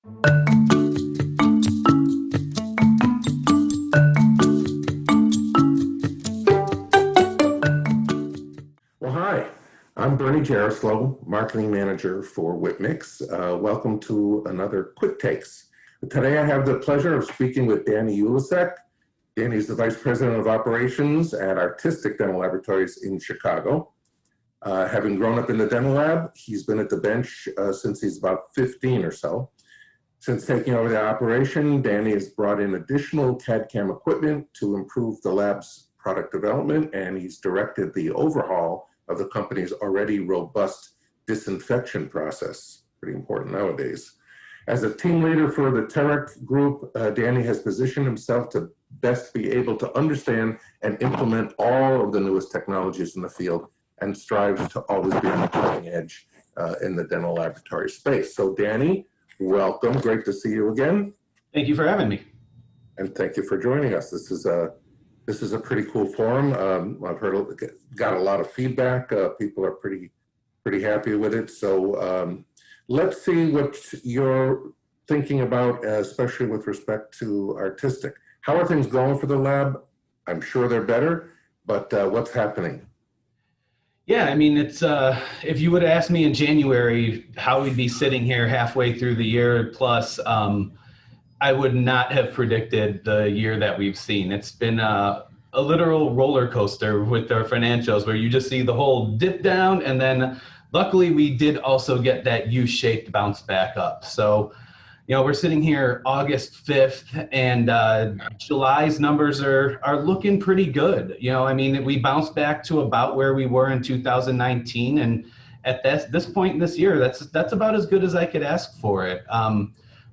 Well, hi, I'm Bernie Jaroslaw, Marketing Manager for Whitmix. Welcome to another Quick Takes. Today I have the pleasure of speaking with Danny Ulaszek. Danny's the Vice President of Operations at Artistic Dental Laboratories in Chicago. Having grown up in the dental lab, he's been at the bench since he's about 15 or so. Since taking over the operation, Danny has brought in additional CAD/CAM equipment to improve the lab's product development, and he's directed the overhaul of the company's already robust disinfection process, pretty important nowadays. As a team leader for the Terek group, Danny has positioned himself to best be able to understand and implement all of the newest technologies in the field and strives to always be on the cutting edge in the dental laboratory space. So Danny, welcome, great to see you again. Thank you for having me. And thank you for joining us. This is a pretty cool forum. I've got a lot of feedback. People are pretty happy with it. So let's see what you're thinking about, especially with respect to Artistic. How are things going for the lab? I'm sure they're better, but what's happening? Yeah, I mean, it's if you would have asked me in January how we'd be sitting here halfway through the year plus, I would not have predicted the year that we've seen. It's been a literal roller coaster with our financials where you just see the whole dip down, and then luckily we did also get that U-shaped bounce back up. So, you know, we're sitting here August 5th, and July's numbers are looking pretty good. You know, I mean, we bounced back to about where we were in 2019, and at this point in this year, that's about as good as I could ask for it.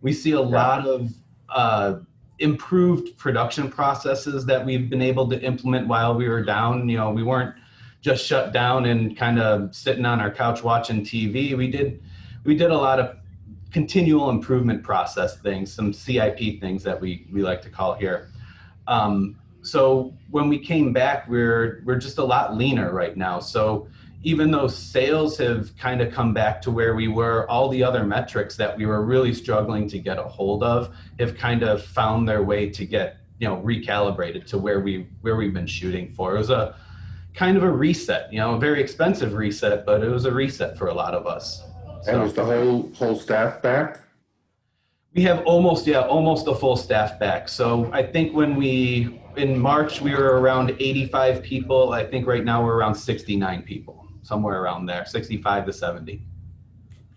We see a lot of improved production processes that we've been able to implement while we were down. You know, we weren't just shut down and kind of sitting on our couch watching TV. We did a lot of continual improvement process things, some CIP things that we like to call here. So when we came back, we're just a lot leaner right now. So even though sales have kind of come back to where we were, all the other metrics that we were really struggling to get a hold of have kind of found their way to get, you know, recalibrated to where we've been shooting for. It was a kind of a reset, you know, a very expensive reset, but it was a reset for a lot of us. And is the whole staff back? We have almost a full staff back. So I think in March, we were around 85 people. I think right now we're around 69 people, somewhere around there, 65 to 70.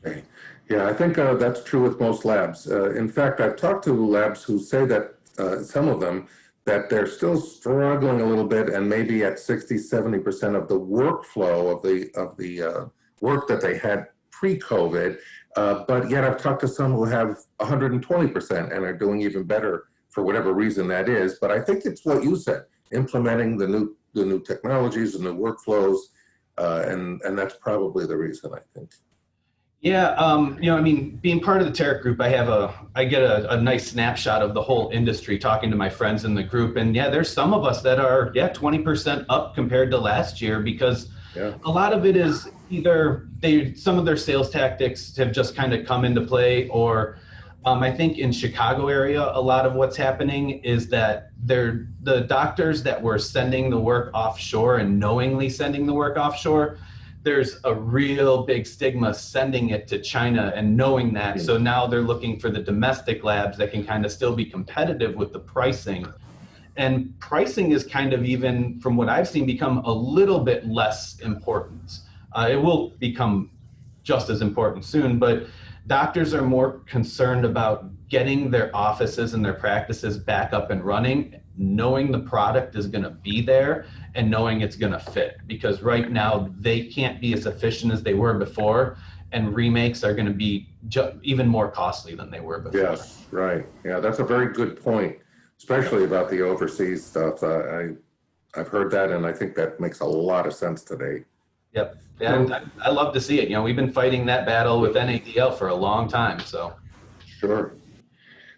Okay. Yeah, I think that's true with most labs. In fact, I've talked to labs who say that, some of them, that they're still struggling a little bit and maybe at 60-70% of the workflow of the work that they had pre-COVID, but yet I've talked to some who have 120% and are doing even better for whatever reason that is. But I think it's what you said, implementing the new technologies and the workflows, and that's probably the reason, I think. Yeah, you know, I mean, being part of the Terek group, I get a nice snapshot of the whole industry talking to my friends in the group, and yeah, there's some of us that are 20% up compared to last year because a lot of it is either some of their sales tactics have just kind of come into play, or I think in Chicago area, a lot of what's happening is that the doctors that were sending the work offshore and knowingly sending the work offshore, there's a real big stigma sending it to China and knowing that. So now they're looking for the domestic labs that can kind of still be competitive with the pricing. And pricing is kind of, even from what I've seen, become a little bit less important. It will become just as important soon, but doctors are more concerned about getting their offices and their practices back up and running, knowing the product is going to be there and knowing it's going to fit. Because right now they can't be as efficient as they were before, and remakes are going to be even more costly than they were before. Yes, right. Yeah, that's a very good point, especially about the overseas stuff. I've heard that, and I think that makes a lot of sense today. Yep. And I love to see it. You know, we've been fighting that battle with NADL for a long time. So. Sure.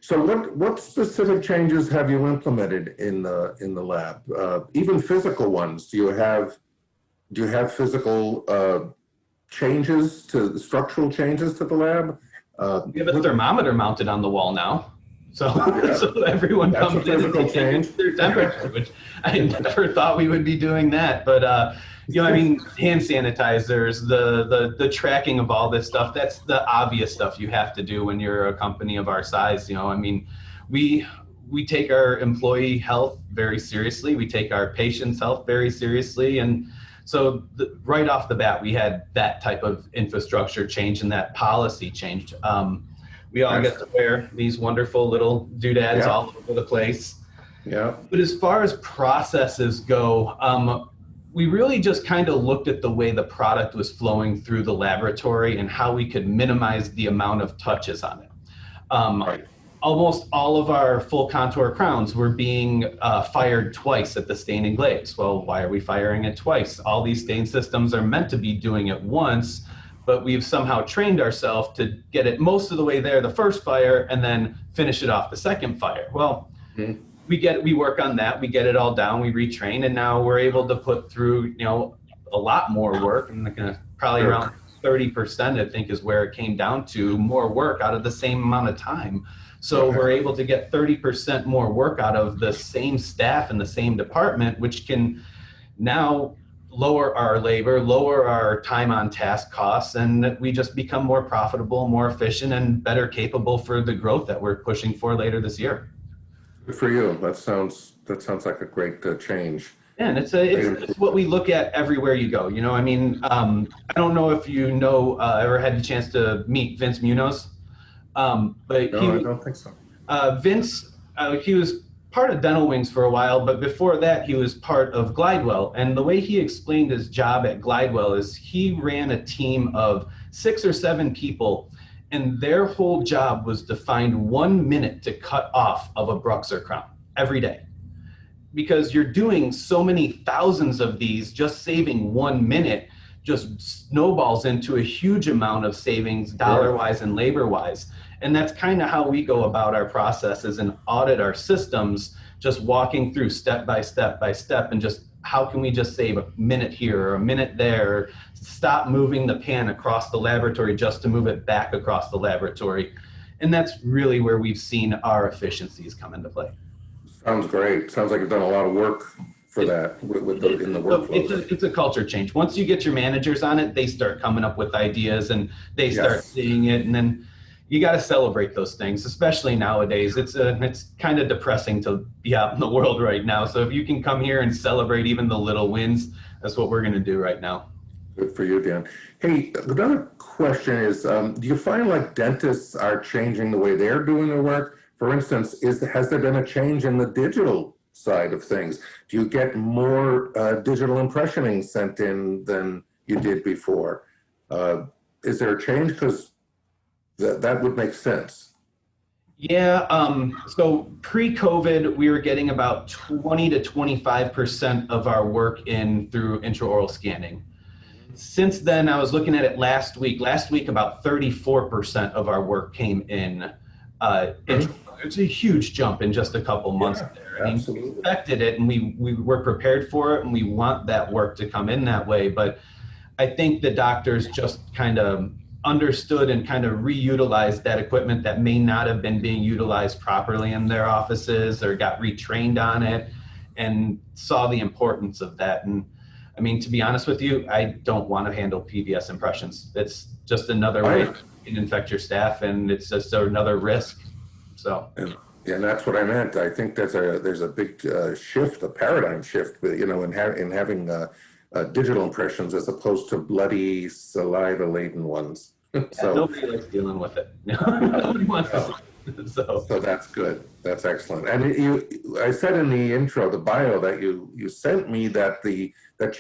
So what specific changes have you implemented in the lab? Even physical ones. Do you have physical changes, structural changes to the lab? We have a thermometer mounted on the wall now. So, Yeah. so everyone That's comes a in and physical they take change. their temperature, which I never thought we would be doing that. But you know, I mean, hand sanitizers, the tracking of all this stuff, that's the obvious stuff you have to do when you're a company of our size. You know, I mean, we we take our employee health very seriously. We take our patients' health very seriously. And so right off the bat, we had that type of infrastructure change and that policy change. We all get to wear these wonderful little doodads all over the place. Yeah. But as far as processes go, we really just kind of looked at the way the product was flowing through the laboratory and how we could minimize the amount of touches on it. Right. Almost all of our full contour crowns were being fired twice at the stain and glaze. Well, why are we firing it twice? All these stain systems are meant to be doing it once, but we've somehow trained ourselves to get it most of the way there the first fire and then finish it off the second fire. Well, we work on that, we get it all down, we retrain, and now we're able to put through, you know, a lot more work. I'm gonna probably around 30%, I think, is where it came down to, more work out of the same amount of time. So we're able to get 30% more work out of the same staff in the same department, which can now lower our labor, lower our time on task costs, and we just become more profitable, more efficient, and better capable for the growth that we're pushing for later this year. Good for you. That sounds like a great change. And it's what we look at everywhere you go. You know, I mean, I don't know if you know, ever had the chance to meet Vince Munoz, but No, I don't think so. Vince, he was part of Dental Wings for a while, but before that, he was part of Glidewell. And the way he explained his job at Glidewell is he ran a team of 6 or 7 people, and their whole job was to find 1 minute to cut off of a Bruxer crown every day. Because you're doing so many thousands of these, just saving 1 minute just snowballs into a huge amount of savings dollar-wise and labor-wise. And that's kind of how we go about our processes and audit our systems, just walking through step by step by step, and just how can we just save a minute here or a minute there, or stop moving the pan across the laboratory just to move it back across the laboratory. And that's really where we've seen our efficiencies come into play. Sounds great. Sounds like you've done a lot of work for that in the workflow. It's a culture change. Once you get your managers on it, they start coming up with ideas and they start seeing it, and then you got to celebrate those things, especially nowadays. It's kind of depressing to be out in the world right now. So if you can come here and celebrate even the little wins, that's what we're going to do right now. Good for you, Dan. Hey, another question is, do you find like dentists are changing the way they're doing their work? For instance, has there been a change in the digital side of things? Do you get more digital impressioning sent in than you did before? Is there a change? Because that would make sense. Yeah, so pre-COVID, we were getting about 20 to 25% of our work in through intraoral scanning. Since then, I was looking at it last week. Last week, about 34% of our work came in. It's a huge jump in just a couple months there. I mean, we expected it, and we were prepared for it, and we want that work to come in that way. But I think the doctors just kind of understood and kind of reutilized that equipment that may not have been being utilized properly in their offices, or got retrained on it and saw the importance of that. And I mean, to be honest with you, I don't want to handle PVS impressions. It's just another way to infect your staff, and it's just another risk. So. And that's what I meant. I think there's a big shift, a paradigm shift, you know, in having digital impressions as opposed to bloody, saliva-laden ones. So nobody likes dealing with it. Nobody wants to. So that's good. That's excellent. And I said in the intro, the bio, that you sent me that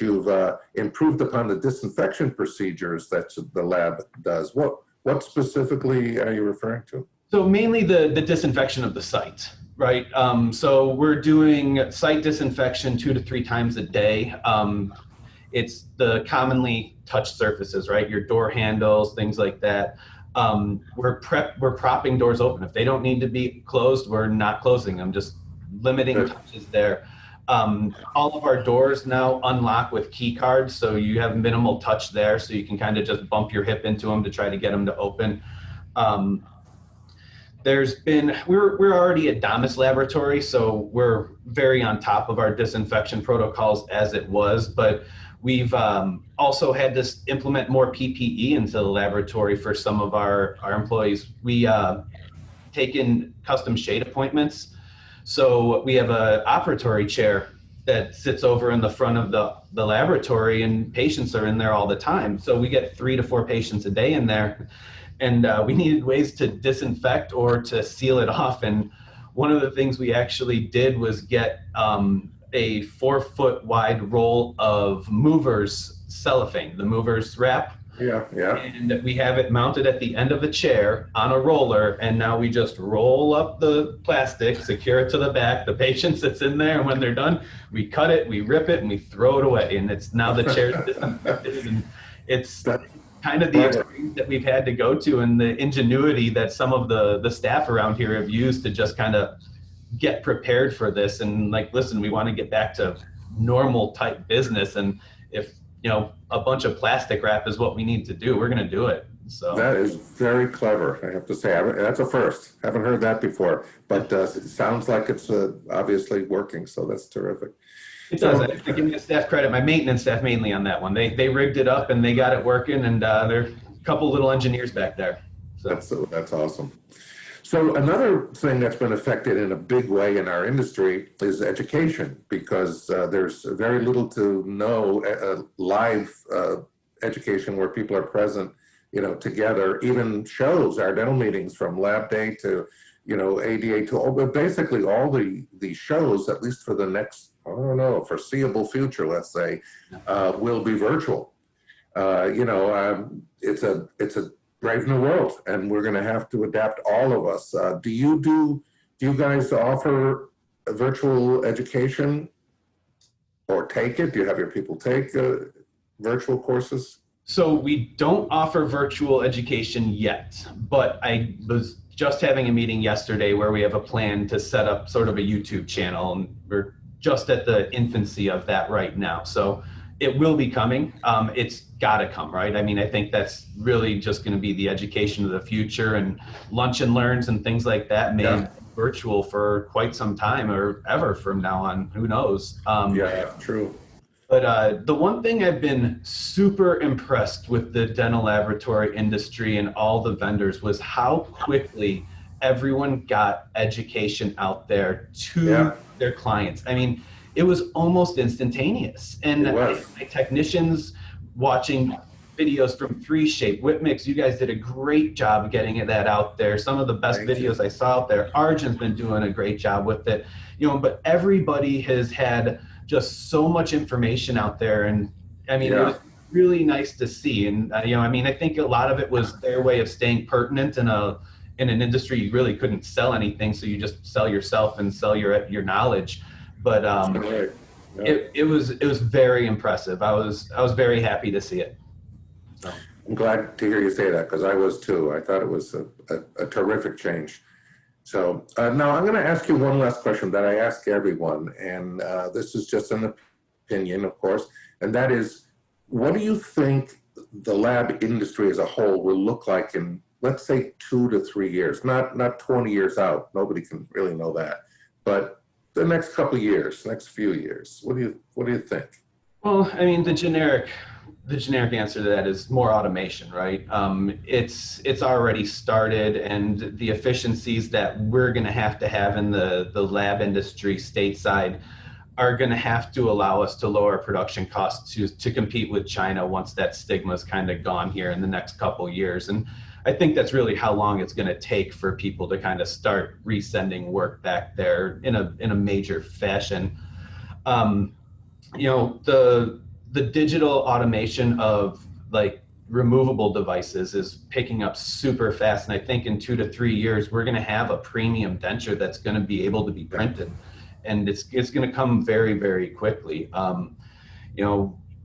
you've improved upon the disinfection procedures that the lab does. What specifically are you referring to? So mainly the disinfection of the site, right? So we're doing site disinfection 2 to 3 times a day. It's the commonly touched surfaces, right? Your door handles, things like that. We're propping doors open. If they don't need to be closed, we're not closing them, just limiting touches there. All of our doors now unlock with key cards, so you have minimal touch there, so you can kind of just bump your hip into them to try to get them to open. We're already a DOMIS laboratory, so we're very on top of our disinfection protocols as it was, but we've also had to implement more PPE into the laboratory for some of our employees. We take in custom shade appointments. So we have an operatory chair that sits over in the front of the laboratory, and patients are in there all the time. So we get 3 to 4 patients a day in there. And we needed ways to disinfect or to seal it off. And one of the things we actually did was get a 4-foot wide roll of movers cellophane, the movers wrap. Yeah, yeah. And we have it mounted at the end of the chair on a roller. And now we just roll up the plastic, secure it to the back. The patient sits in there, and when they're done, we cut it, we rip it, and we throw it away. And it's now the chair's disinfected. And it's kind of the experience that we've had to go to, and the ingenuity that some of the staff around here have used to just kind of get prepared for this. And like, listen, we want to get back to normal type business. And if, a bunch of plastic wrap is what we need to do, we're going to do it. So that is very clever, I have to say. That's a first. Haven't heard that before, but it sounds like it's obviously working. So that's terrific. It does. I have to give me the staff credit, my maintenance staff mainly on that one. They rigged it up and they got it working, and there are a couple little engineers back there. So that's awesome. So another thing that's been affected in a big way in our industry is education, because there's very little to no live education where people are present, together. Even shows, our dental meetings, from lab day to, ADA to basically all the shows, at least for the next, foreseeable future, let's say, will be virtual. It's a brave new world, and we're going to have to adapt, all of us. Do you guys offer virtual education, or take it? Do you have your people take virtual courses? So we don't offer virtual education yet, but I was just having a meeting yesterday where we have a plan to set up sort of a YouTube channel, and we're just at the infancy of that right now. So it will be coming. It's got to come, right? I mean, I think that's really just going to be the education of the future, and lunch and learns and things like that may be virtual for quite some time, or ever from now on. Who knows? True. But the one thing I've been super impressed with the dental laboratory industry and all the vendors was how quickly everyone got education out there to their clients. I mean, it was almost instantaneous. And my technicians watching videos from 3Shape, Whitmix, you guys did a great job getting that out there. Some of the best videos I saw out there. Arjun's been doing a great job with it. But everybody has had just so much information out there. And I mean, it was really nice to see. And, I think a lot of it was their way of staying pertinent in an industry you really couldn't sell anything. So you just sell yourself and sell your knowledge. But it was very impressive. I was very happy to see it. So. I'm glad to hear you say that, because I was too. I thought it was a terrific change. So now I'm going to ask you one last question that I ask everyone, and this is just an opinion, of course, and that is, what do you think the lab industry as a whole will look like in, let's say, 2 to 3 years? Not 20 years out. Nobody can really know that, but the next couple of years, next few years. What do you think? Well, I mean, the generic answer to that is more automation, right? It's already started, and the efficiencies that we're going to have in the lab industry stateside are going to have to allow us to lower production costs to compete with China once that stigma is kind of gone here in the next couple of years. And I think that's really how long it's going to take for people to kind of start resending work back there in a major fashion. The digital automation of like removable devices is picking up super fast. And I think in 2 to 3 years, we're going to have a premium denture that's going to be able to be printed, and it's going to come very, very quickly.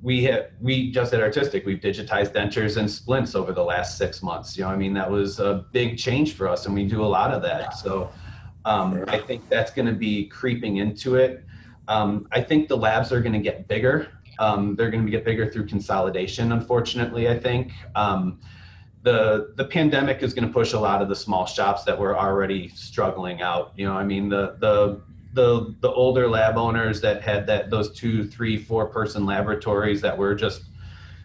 We just at Artistic, we've digitized dentures and splints over the last 6 months. That was a big change for us, and we do a lot of that. So I think that's going to be creeping into it. I think the labs are going to get bigger. They're going to get bigger through consolidation, unfortunately, I think. the pandemic is going to push a lot of the small shops that were already struggling out. I mean, the older lab owners that had those 2, 3, 4-person laboratories that were just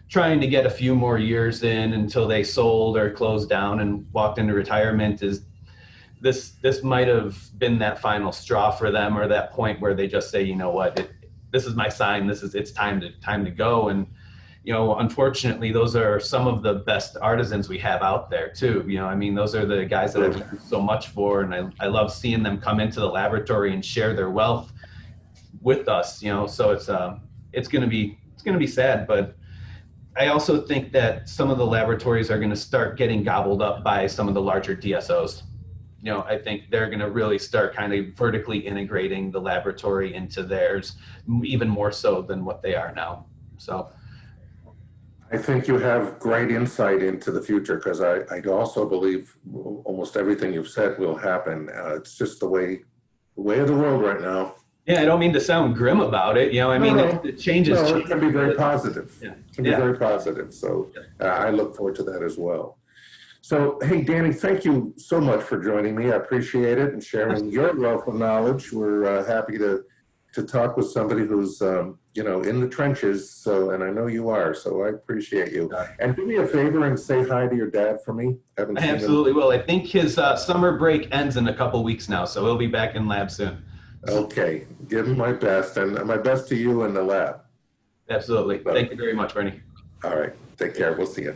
trying to get a few more years in until they sold or closed down and walked into retirement, this might have been that final straw for them, or that point where they just say, you know what, this is my sign. It's time to go. And unfortunately, those are some of the best artisans we have out there too. I mean, those are the guys that I've learned so much for, and I love seeing them come into the laboratory and share their wealth with us. So it's going to be sad, but I also think that some of the laboratories are going to start getting gobbled up by some of the larger DSOs. I think they're going to really start kind of vertically integrating the laboratory into theirs, even more so than what they are now. So I think you have great insight into the future, because I also believe almost everything you've said will happen. It's just the way of the world right now. Yeah, I don't mean to sound grim about it. I mean, it changes. No, it can be very positive. Yeah. It can be very positive. So I look forward to that as well. So, hey, Danny, thank you so much for joining me. I appreciate it and sharing your wealth of knowledge. We're happy to talk with somebody who's, in the trenches. So, and I know you are, so I appreciate you. And do me a favor and say hi to your dad for me. I absolutely will. I think his summer break ends in a couple weeks now, so he'll be back in lab soon. Okay, give him my best, and my best to you in the lab. Absolutely. Thank you very much, Bernie. All right, take care. We'll see you.